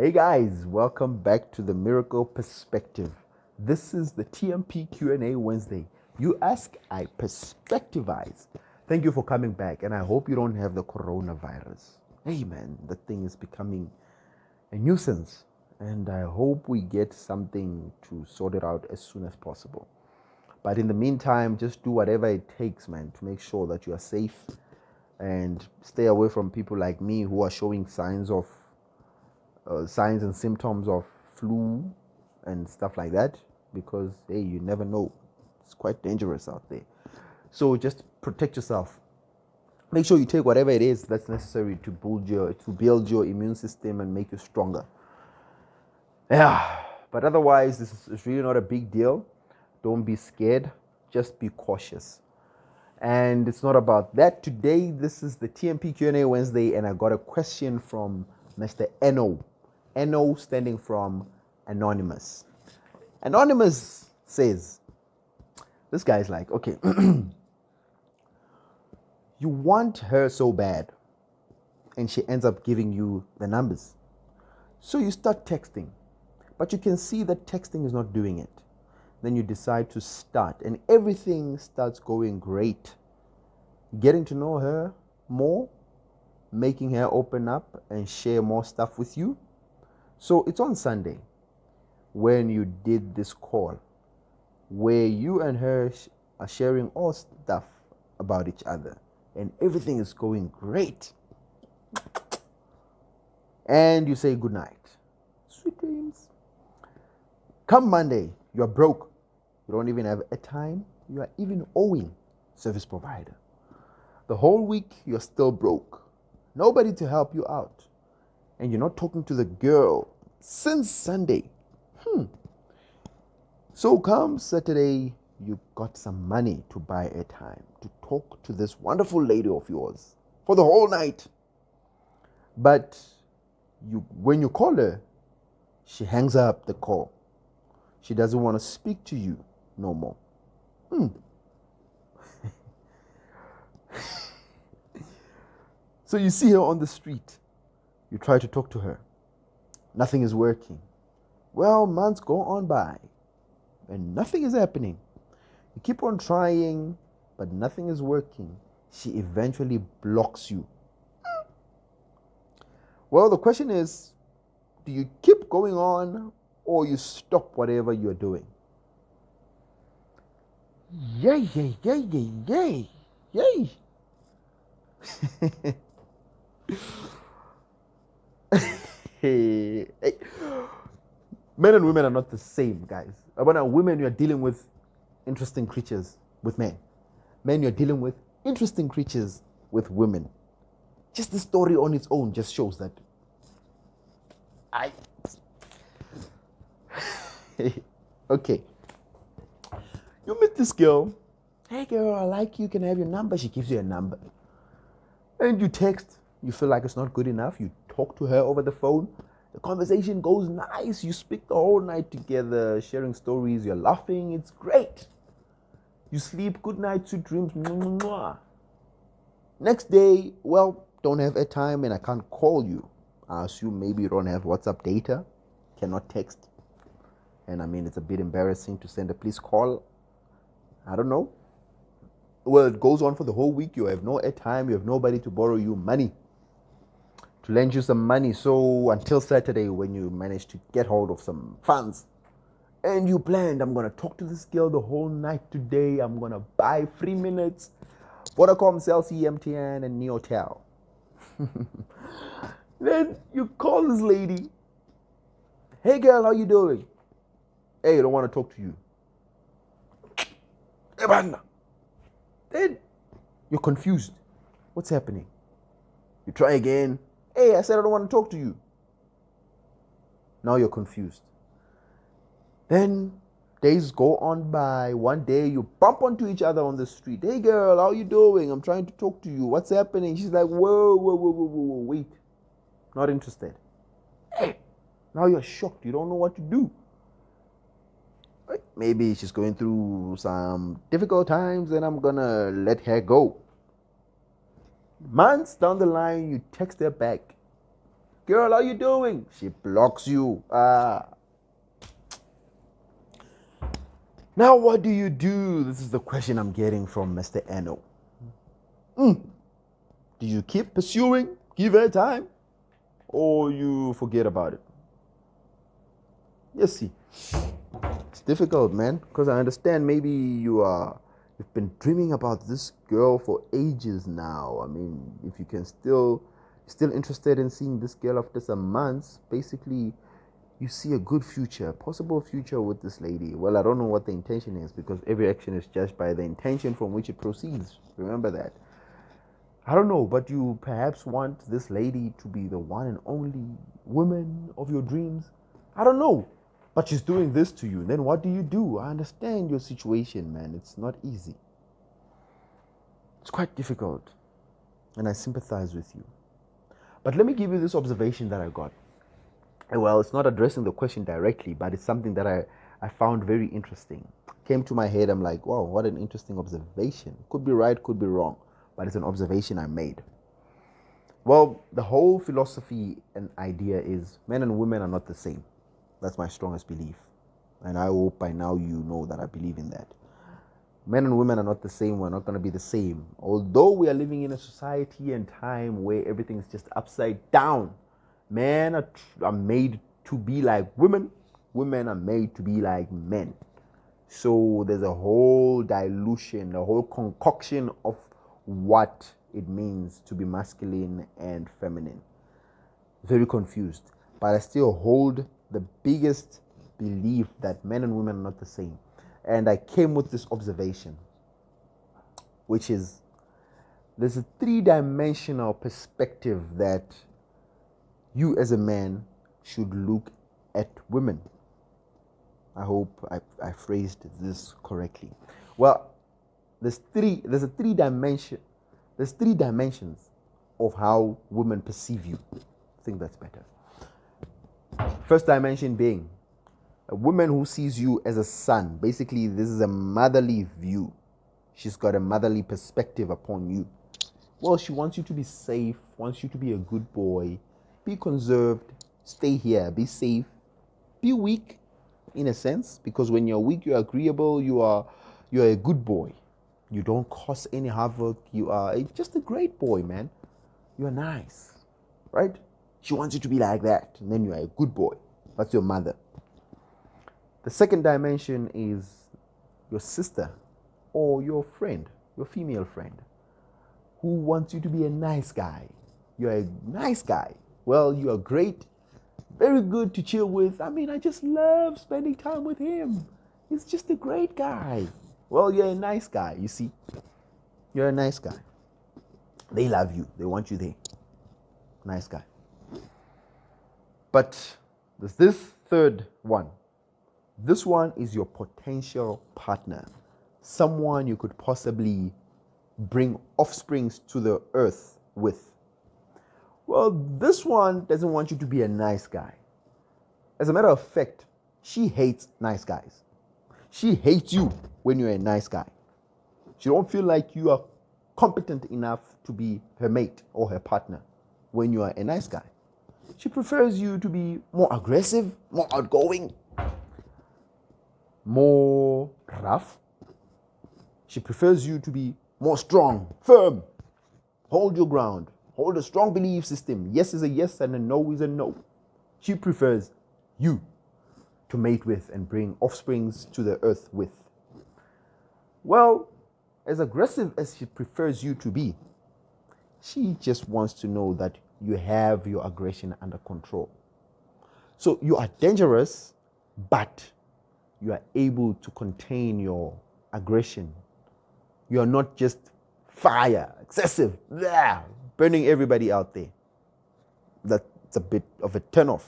Hey guys, welcome back to the Miracle Perspective. This is the TMP Q&A Wednesday. You ask, I perspectivize. Thank you for coming back, and I hope you don't have the coronavirus. Hey man, the thing is becoming a nuisance, and I hope we get something to sort it out as soon as possible. But in the meantime, just do whatever it takes, man, to make sure that you are safe and stay away from people like me who are showing signs and symptoms of flu and stuff like that, because hey, you never know, it's quite dangerous out there. So just protect yourself. Make sure you take whatever it is that's necessary to build your immune system and make you stronger. Yeah, but otherwise this is really not a big deal. Don't be scared, just be cautious. And it's not about that today. This is the TMP Q&A Wednesday, and I got a question from Mr. Eno. Eno standing from Anonymous. Anonymous says, this guy's like, okay, you want her so bad, and she ends up giving you the numbers. So you start texting, but you can see that texting is not doing it. Then you decide to start, and everything starts going great. Getting to know her more, making her open up and share more stuff with you. So it's on Sunday when you did this call where you and her are sharing all stuff about each other and everything is going great. And you say good night. Sweet dreams. Come Monday, you're broke. You don't even have a time. You are even owing service provider. The whole week, you're still broke. Nobody to help you out. And you're not talking to the girl since Sunday. So come Saturday, you got some money to buy airtime to talk to this wonderful lady of yours for the whole night. But when you call her, she hangs up the call. She doesn't want to speak to you no more. So you see her on the street. You try to talk to her. Nothing is working. Well, months go on by and nothing is happening. You keep on trying, but nothing is working. She eventually blocks you. Well, the question is, do you keep going on or you stop whatever you're doing? Yay, yay, yay, yay, yay, yay. Hey. Men and women are not the same, guys. When women, you're dealing with interesting creatures with men. Men, you're dealing with interesting creatures with women. Just the story on its own just shows that okay. You meet this girl. Hey girl, I like you. Can I have your number? She gives you a number. And you text. You feel like it's not good enough. You talk to her over the phone. The conversation goes nice. You speak the whole night together, sharing stories. You're laughing. It's great. You sleep. Good night, sweet dreams. Next day, well, don't have airtime and I can't call you. I assume maybe you don't have WhatsApp data, cannot text. And I mean, it's a bit embarrassing to send a police call. I don't know. Well, it goes on for the whole week. You have no airtime. You have nobody to borrow you money, to lend you some money. So until Saturday, when you manage to get hold of some funds, and you planned, I'm going to talk to this girl the whole night today. I'm going to buy 3 minutes, Vodacom, Cell C, MTN, and Neotel. Then you call this lady. Hey girl, how you doing? Hey, I don't want to talk to you. Then you're confused. What's happening? You try again. Hey, I said I don't want to talk to you. Now you're confused. Then days go on by. One day you bump onto each other on the street. Hey girl, how you doing? I'm trying to talk to you. What's happening? She's like, whoa, whoa, whoa, whoa, whoa, wait. Not interested. Hey, now you're shocked. You don't know what to do. Maybe she's going through some difficult times and I'm gonna let her go. Months down the line, you text her back. Girl, how you doing? She blocks you. Now what do you do? This is the question I'm getting from Mr. Eno. Do you keep pursuing, give her time, or you forget about it? Yes, see, it's difficult, man, because I understand maybe you've been dreaming about this girl for ages now. I mean, if you can still interested in seeing this girl after some months, basically you see a good future, possible future with this lady. Well, I don't know what the intention is, because every action is judged by the intention from which it proceeds. Remember that. I don't know, but you perhaps want this lady to be the one and only woman of your dreams. I don't know, but she's doing this to you. Then what do? I understand your situation, man. It's not easy. It's quite difficult, and I sympathize with you. But let me give you this observation that I got. Well, it's not addressing the question directly, but it's something that I found very interesting. Came to my head, I'm like, wow, what an interesting observation. Could be right, could be wrong, but it's an observation I made. Well, the whole philosophy and idea is men and women are not the same. That's my strongest belief. And I hope by now you know that I believe in that. Men and women are not the same. We're not going to be the same. Although we are living in a society and time where everything is just upside down. Men are made to be like women. Women are made to be like men. So there's a whole dilution, a whole concoction of what it means to be masculine and feminine. Very confused. But I still hold the biggest belief that men and women are not the same. And I came with this observation, which is there's a three-dimensional perspective that you as a man should look at women. I hope I phrased this correctly. Well, there's three dimensions of how women perceive you. I think that's better. First dimension being a woman who sees you as a son. Basically, this is a motherly view. She's got a motherly perspective upon you. Well, she wants you to be safe, wants you to be a good boy, be conserved, stay here, be safe, be weak, in a sense, because when you're weak, you're agreeable, you're a good boy. You don't cause any havoc. You are just a great boy, man. You're nice, right? She wants you to be like that, and then you're a good boy. That's your mother. The second dimension is your sister or your friend, your female friend, who wants you to be a nice guy. You're a nice guy. Well, you are great, very good to chill with. I mean, I just love spending time with him. He's just a great guy. Well, you're a nice guy, you see. You're a nice guy. They love you. They want you there. Nice guy. But there's this third one. This one is your potential partner. Someone you could possibly bring offsprings to the earth with. Well, this one doesn't want you to be a nice guy. As a matter of fact, she hates nice guys. She hates you when you're a nice guy. She don't feel like you are competent enough to be her mate or her partner when you are a nice guy. She prefers you to be more aggressive, more outgoing, more rough. She prefers you to be more strong, firm, hold your ground, hold a strong belief system. Yes is a yes and a no is a no. She prefers you to mate with and bring offsprings to the earth with. Well, as aggressive as she prefers you to be, she just wants to know that you have your aggression under control. So you are dangerous, but you are able to contain your aggression. You are not just fire, excessive, burning everybody out there. That's a bit of a turnoff.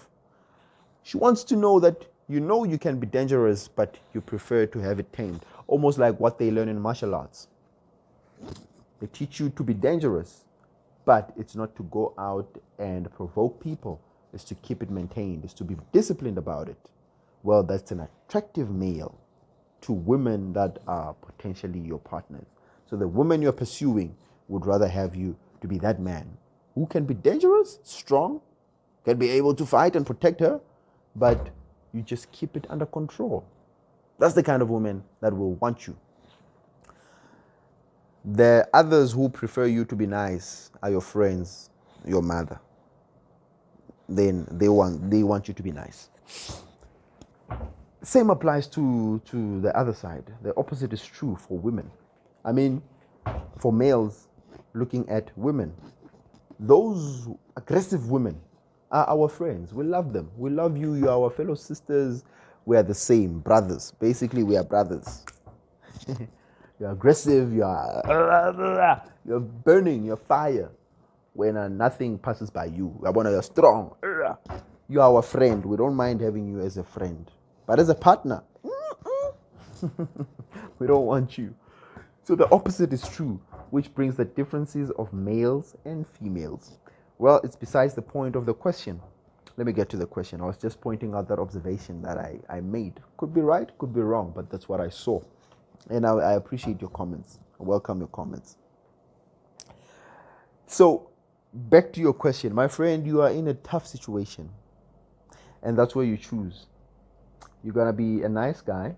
She wants to know that you can be dangerous, but you prefer to have it tamed. Almost like what they learn in martial arts. They teach you to be dangerous, but it's not to go out and provoke people. It's to keep it maintained. It's to be disciplined about it. Well, that's an attractive male to women that are potentially your partners. So the woman you're pursuing would rather have you to be that man who can be dangerous, strong, can be able to fight and protect her, but you just keep it under control. That's the kind of woman that will want you. The others who prefer you to be nice are your friends, your mother. Then they want you to be nice. Same applies to the other side. The opposite is true for women. I mean, for males looking at women, those aggressive women are our friends. We love them. We love you. You are our fellow sisters. We are the same, brothers. Basically, we are brothers. You're aggressive. You're burning. You're fire. When nothing passes by you, you're strong. You are our friend. We don't mind having you as a friend, but as a partner, we don't want you. So the opposite is true, which brings the differences of males and females. Well, it's besides the point of the question. Let me get to the question. I was just pointing out that observation that I made. Could be right, could be wrong, but that's what I saw. And I appreciate your comments. I welcome your comments. So, back to your question. My friend, you are in a tough situation. And that's where you choose. You're going to be a nice guy,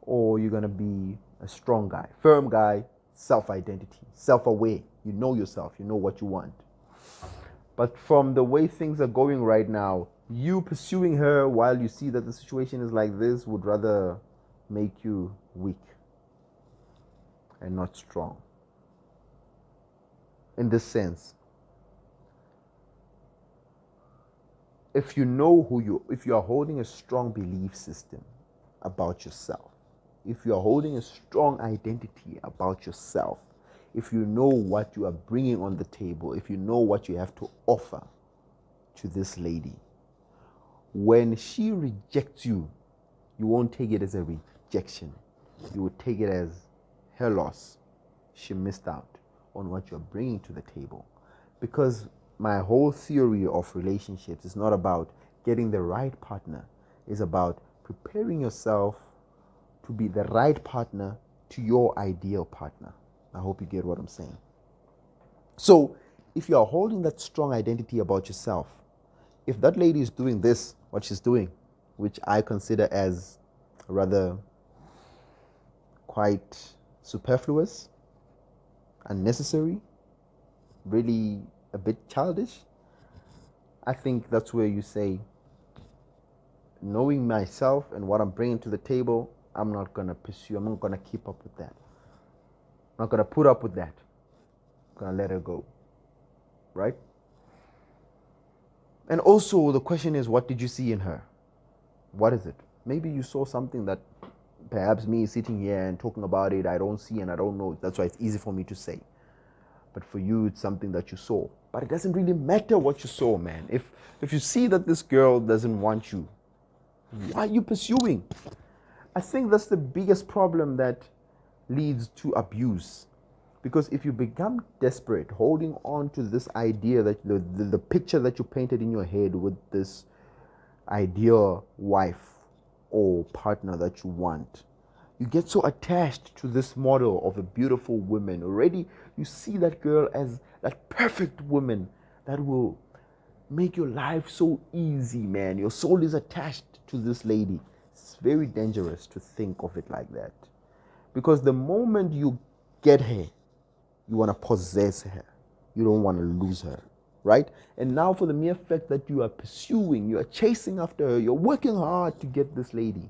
or you're going to be a strong guy, firm guy, self-identity, self-aware. You know yourself. You know what you want. But from the way things are going right now, you pursuing her while you see that the situation is like this would rather make you weak and not strong. In this sense, if you know if you are holding a strong belief system about yourself, if you are holding a strong identity about yourself, if you know what you are bringing on the table, if you know what you have to offer to this lady, when she rejects you, you won't take it as a rejection. You will take it as her loss. She missed out on what you're bringing to the table. Because my whole theory of relationships is not about getting the right partner. It's about preparing yourself to be the right partner to your ideal partner. I hope you get what I'm saying. So, if you are holding that strong identity about yourself, if that lady is doing this, what she's doing, which I consider as rather quite superfluous, unnecessary, really a bit childish, I think that's where you say, knowing myself and what I'm bringing to the table, I'm not going to pursue, I'm not going to keep up with that. I'm not going to put up with that. I'm going to let her go. Right? And also, the question is, what did you see in her? What is it? Maybe you saw something that perhaps me sitting here and talking about it, I don't see and I don't know. That's why it's easy for me to say. But for you, it's something that you saw. But it doesn't really matter what you saw, man. If you see that this girl doesn't want you, why are you pursuing? I think that's the biggest problem that leads to abuse. Because if you become desperate, holding on to this idea, that the picture that you painted in your head with this ideal wife or partner that you want, you get so attached to this model of a beautiful woman. Already you see that girl as that perfect woman that will make your life so easy, man. Your soul is attached to this lady. It's very dangerous to think of it like that. Because the moment you get her, you want to possess her. You don't want to lose her, right? And now for the mere fact that you are pursuing, you are chasing after her, you're working hard to get this lady.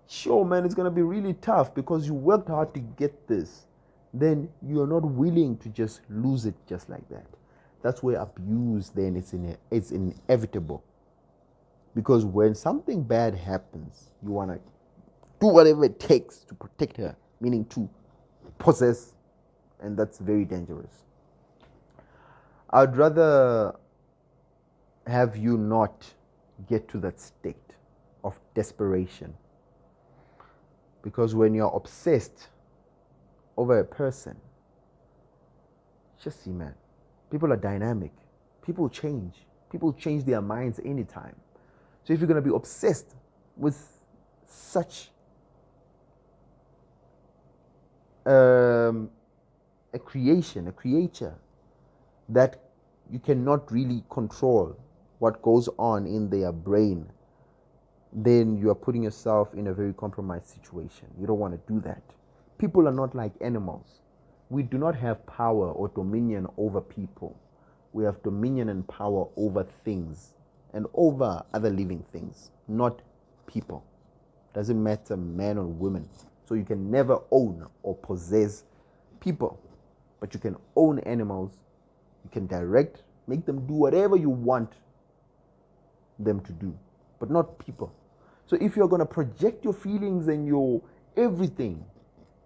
Sure, man, it's going to be really tough because you worked hard to get this. Then you're not willing to just lose it just like that. That's where abuse then it's inevitable. Because when something bad happens, you want to do whatever it takes to protect her, meaning to possess, and that's very dangerous. I'd rather have you not get to that state of desperation. Because when you're obsessed over a person, just see, man, people are dynamic. People change. People change their minds anytime. So if you're going to be obsessed with such a creature that you cannot really control, what goes on in their brain, then you are putting yourself in a very compromised situation. You don't want to do that. People are not like animals. We do not have power or dominion over people. We have dominion and power over things and over other living things, not people. Doesn't matter man or woman. So you can never own or possess people, but you can own animals. You can direct, make them do whatever you want them to do, but not people. So if you're going to project your feelings and your everything,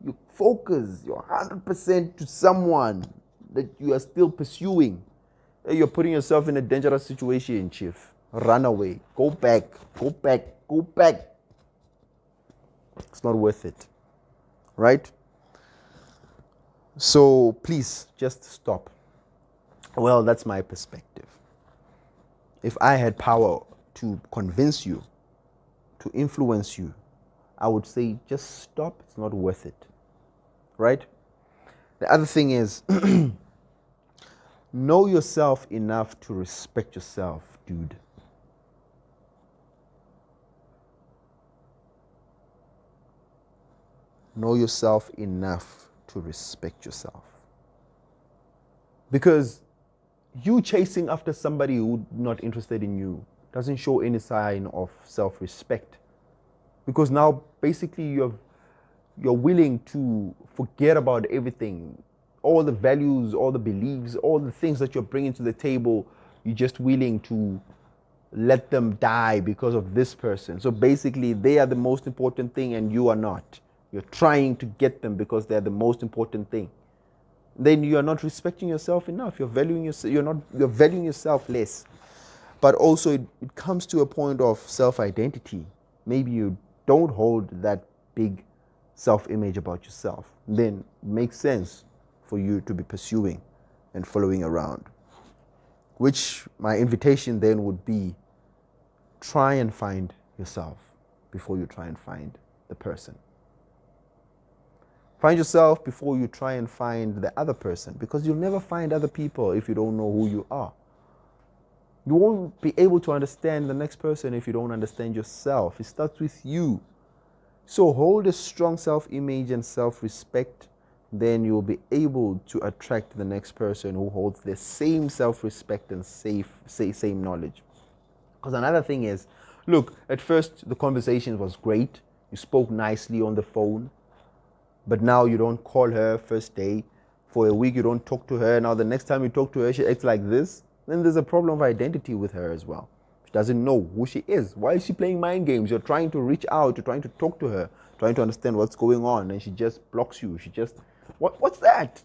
you focus your 100% to someone that you are still pursuing, you're putting yourself in a dangerous situation, Chief. Run away. Go back. Go back. Go back. It's not worth it. Right? So please just stop. Well, that's my perspective. If I had power to convince you, to influence you, I would say just stop. It's not worth it. Right? The other thing is, know yourself enough to respect yourself, dude. Know yourself enough to respect yourself. Because you chasing after somebody who's not interested in you doesn't show any sign of self-respect. Because now basically you're willing to forget about everything, all the values, all the beliefs, all the things that you're bringing to the table. You're just willing to let them die because of this person. So basically they are the most important thing and you are not. You're trying to get them because they're the most important thing. Then you are not respecting yourself enough. You're valuing yourself. You're valuing yourself less. But also it comes to a point of self-identity. Maybe you don't hold that big self-image about yourself. Then it makes sense for you to be pursuing and following around. Which my invitation then would be, try and find yourself before you try and find the person. Find yourself before you try and find the other person, because you'll never find other people if you don't know who you are. You won't be able to understand the next person if you don't understand yourself. It starts with you. So hold a strong self-image and self-respect, then you'll be able to attract the next person who holds the same self-respect and same knowledge. Because another thing is, look, at first the conversation was great. You spoke nicely on the phone. But now you don't call her first day. For a week you don't talk to her. Now the next time you talk to her, she acts like this. Then there's a problem of identity with her as well. She doesn't know who she is. Why is she playing mind games? You're trying to reach out. You're trying to talk to her. Trying to understand what's going on. And she just blocks you. She just, what's that?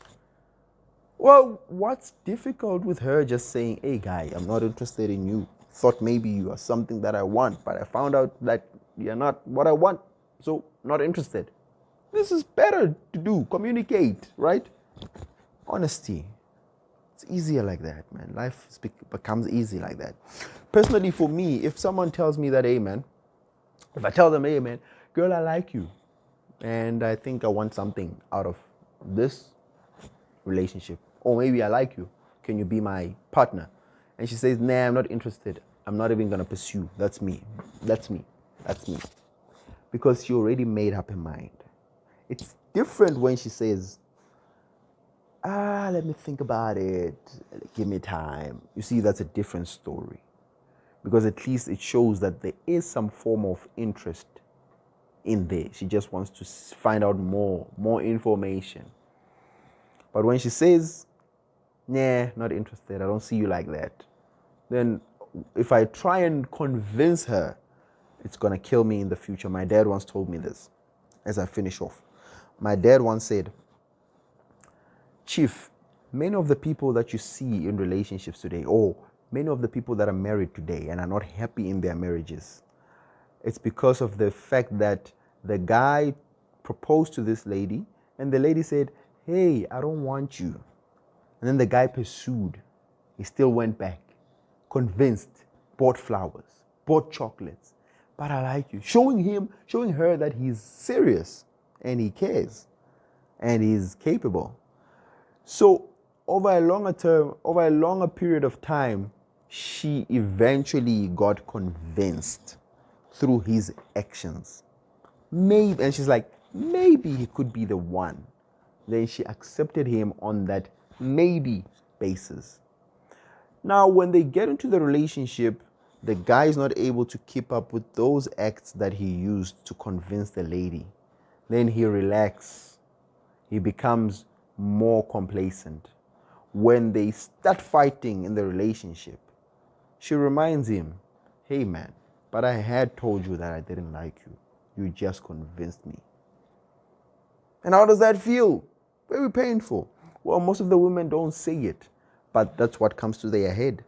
Well, what's difficult with her just saying, hey guy, I'm not interested in you. Thought maybe you are something that I want. But I found out that you're not what I want. So not interested. This is better to do. Communicate, right? Honesty. It's easier like that, man. Life becomes easy like that. Personally, for me, if someone tells me that, hey, man, if I tell them, hey, man, girl, I like you, and I think I want something out of this relationship, or maybe I like you, can you be my partner? And she says, nah, I'm not interested. I'm not even going to pursue. That's me. That's me. That's me. Because she already made up her mind. It's different when she says, let me think about it. Give me time. You see, that's a different story. Because at least it shows that there is some form of interest in there. She just wants to find out more information. But when she says, nah, not interested, I don't see you like that, then if I try and convince her, it's going to kill me in the future. My dad once told me this as I finish off. My dad once said, Chief, many of the people that you see in relationships today, or many of the people that are married today and are not happy in their marriages, it's because of the fact that the guy proposed to this lady and the lady said, hey, I don't want you. And then the guy pursued. He still went back, convinced, bought flowers, bought chocolates. But I like you. Showing her that he's serious and he cares and he's capable. So over a longer period of time, she eventually got convinced through his actions. Maybe, and she's like, maybe he could be the one. Then she accepted him on that maybe basis. Now, when they get into the relationship, the guy is not able to keep up with those acts that he used to convince the lady. Then he relaxes. He becomes more complacent. When they start fighting in the relationship, she reminds him, hey man, but I had told you that I didn't like you. You just convinced me. And how does that feel? Very painful. Well, most of the women don't say it, but that's what comes to their head.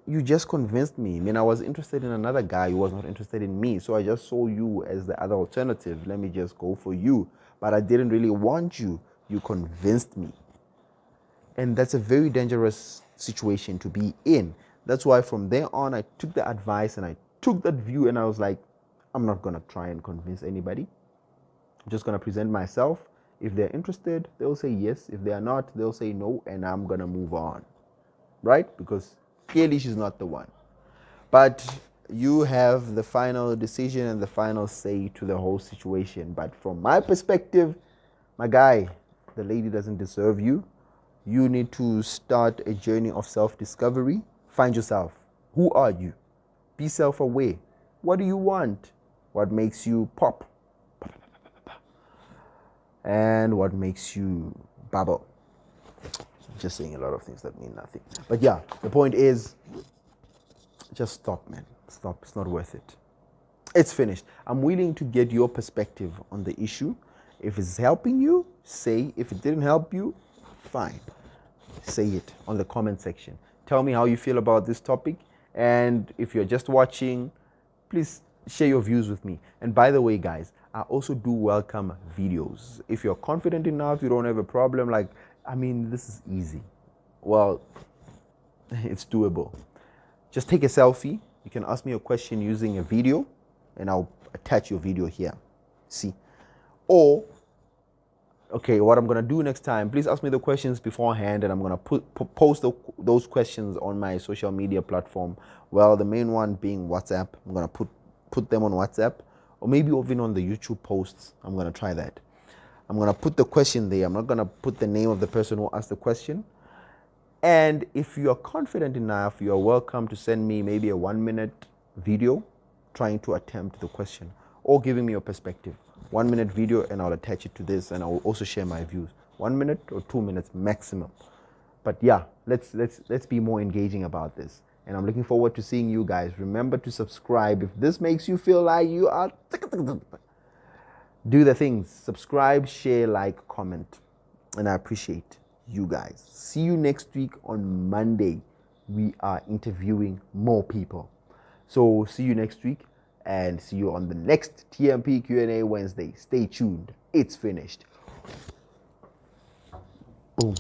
You just convinced me. I mean, I was interested in another guy who was not interested in me, so I just saw you as the other alternative. Let me just go for you. But I didn't really want you. You convinced me. And that's a very dangerous situation to be in. That's why from there on, I took the advice and I took that view and I was like, I'm not going to try and convince anybody. I'm just going to present myself. If they're interested, they'll say yes. If they are not, they'll say no, and I'm going to move on. Right? Because clearly she's not the one. But you have the final decision and the final say to the whole situation. But from my perspective, my guy, the lady doesn't deserve you. You need to start a journey of self-discovery. Find yourself. Who are you? Be self-aware. What do you want? What makes you pop? And what makes you bubble? Just saying a lot of things that mean nothing. But yeah, the point is, just stop, man. Stop. It's not worth it. It's finished. I'm willing to get your perspective on the issue. If it's helping you, say. If it didn't help you, fine. Say it on the comment section. Tell me how you feel about this topic. And if you're just watching, please share your views with me. And by the way, guys, I also do welcome videos. If you're confident enough, you don't have a problem, like, I mean, this is easy. Well, it's doable. Just take a selfie. You can ask me a question using a video, and I'll attach your video here. See? Or, okay, what I'm going to do next time, please ask me the questions beforehand, and I'm going to post those questions on my social media platform. Well, the main one being WhatsApp. I'm going to put them on WhatsApp, or maybe even on the YouTube posts. I'm going to try that. I'm going to put the question there. I'm not going to put the name of the person who asked the question. And if you are confident enough, you are welcome to send me maybe a 1-minute video trying to attempt the question or giving me your perspective. 1-minute video, and I'll attach it to this, and I'll also share my views. 1 minute or 2 minutes maximum. But yeah, let's be more engaging about this. And I'm looking forward to seeing you guys. Remember to subscribe. If this makes you feel like you are, do the things. Subscribe, share, like, comment. And I appreciate you guys. See you next week on Monday. We are interviewing more people. So see you next week, and see you on the next TMP Q&A Wednesday. Stay tuned. It's finished. Boom.